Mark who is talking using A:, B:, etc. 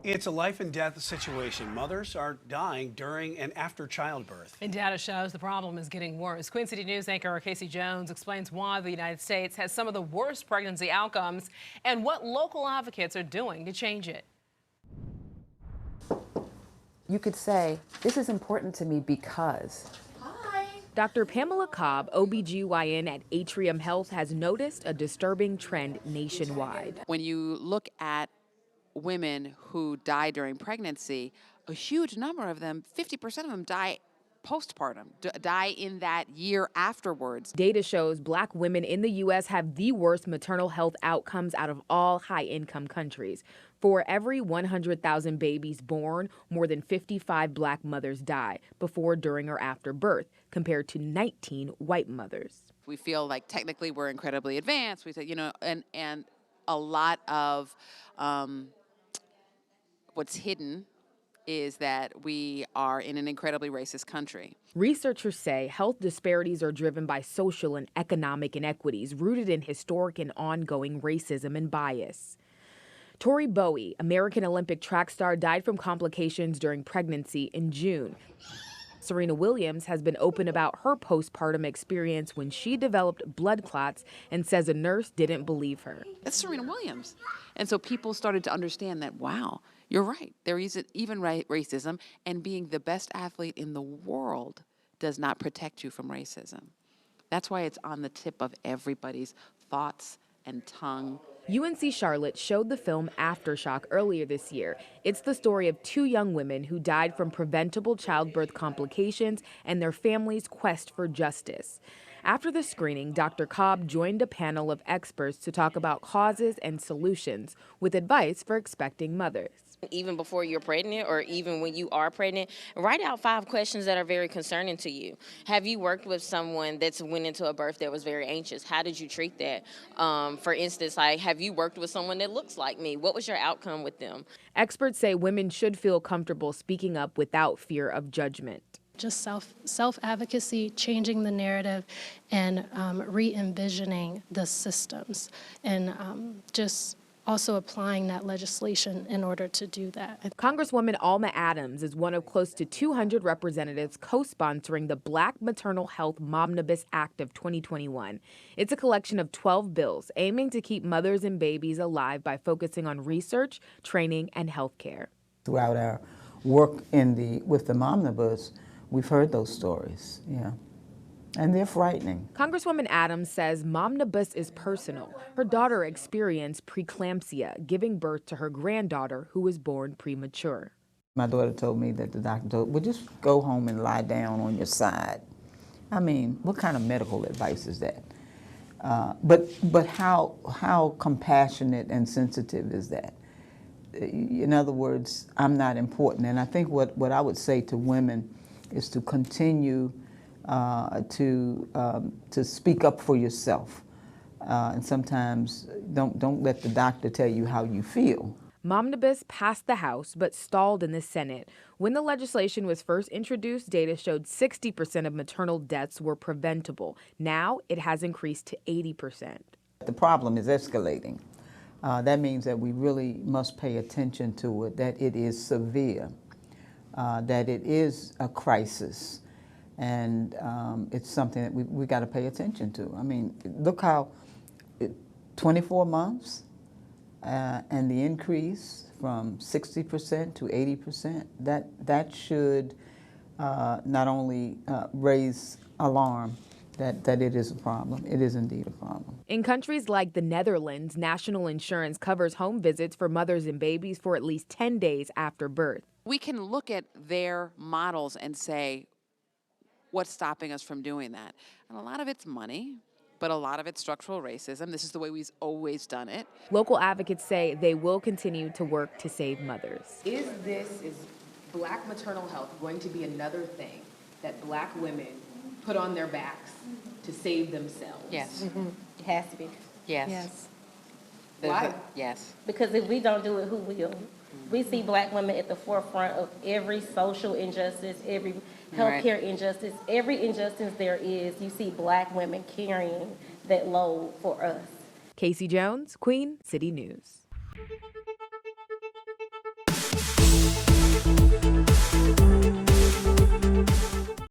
A: It's a life and death situation. Mothers are dying during and after childbirth.
B: And data shows the problem is getting worse. Queen City News anchor Casey Jones explains why the United States has some of the worst pregnancy outcomes and what local advocates are doing to change it.
C: You could say, this is important to me because.
D: Hi.
C: Dr. Pamela Cobb, OBGYN at Atrium Health, has noticed a disturbing trend nationwide.
D: When you look at women who die during pregnancy, a huge number of them, 50% of them, die postpartum, die in that year afterwards.
C: Data shows Black women in the U.S. have the worst maternal health outcomes out of all high-income countries. For every 100,000 babies born, more than 55 Black mothers die before, during, or after birth, compared to 19 white mothers.
D: We feel like technically we're incredibly advanced. We say, and a lot of what's hidden is that we are in an incredibly racist country.
C: Researchers say health disparities are driven by social and economic inequities rooted in historic and ongoing racism and bias. Tori Bowie, American Olympic track star, died from complications during pregnancy in June. Serena Williams has been open about her postpartum experience when she developed blood clots and says a nurse didn't believe her.
D: That's Serena Williams. And so people started to understand that, wow, you're right. There is even racism, and being the best athlete in the world does not protect you from racism. That's why it's on the tip of everybody's thoughts and tongue.
C: UNC Charlotte showed the film Aftershock earlier this year. It's the story of two young women who died from preventable childbirth complications and their families' quest for justice. After the screening, Dr. Cobb joined a panel of experts to talk about causes and solutions with advice for expecting mothers.
E: Even before you're pregnant or even when you are pregnant, write out 5 questions that are very concerning to you. Have you worked with someone that's went into a birth that was very anxious? How did you treat that? For instance, like, have you worked with someone that looks like me? What was your outcome with them?
C: Experts say women should feel comfortable speaking up without fear of judgment.
F: Just self-advocacy, changing the narrative, and re-envisioning the systems, and just also applying that legislation in order to do that.
C: Congresswoman Alma Adams is one of close to 200 representatives co-sponsoring the Black Maternal Health Momnibus Act of 2021. It's a collection of 12 bills aiming to keep mothers and babies alive by focusing on research, training, and health care.
G: Throughout our work with the Momnibus, we've heard those stories, yeah. And they're frightening.
C: Congresswoman Adams says Momnibus is personal. Her daughter experienced preeclampsia, giving birth to her granddaughter who was born premature.
G: My daughter told me that the doctor told, well, just go home and lie down on your side. I mean, what kind of medical advice is that? But how compassionate and sensitive is that? In other words, I'm not important. And I think what I would say to women is to continue to speak up for yourself, and sometimes don't let the doctor tell you how you feel.
C: Momnibus passed the House but stalled in the Senate. When the legislation was first introduced, data showed 60% of maternal deaths were preventable. Now it has increased to 80%.
G: The problem is escalating. That means that we really must pay attention to it, that it is severe, that it is a crisis. And it's something that we got to pay attention to. I mean, look how 24 months and the increase from 60% to 80%, that should not only raise alarm that it is a problem. It is indeed a problem.
C: In countries like the Netherlands, national insurance covers home visits for mothers and babies for at least 10 days after birth.
D: We can look at their models and say, what's stopping us from doing that? And a lot of it's money, but a lot of it's structural racism. This is the way we've always done it.
C: Local advocates say they will continue to work to save mothers.
H: Is Black maternal health going to be another thing that Black women put on their backs to save themselves?
E: Yes.
I: Mm-hmm. It has to be.
E: Yes.
I: Yes.
H: Why?
E: Yes.
I: Because if we don't do it, who will? We see Black women at the forefront of every social injustice, every healthcare injustice, every injustice there is. You see Black women carrying that load for us.
C: Casey Jones, Queen City News.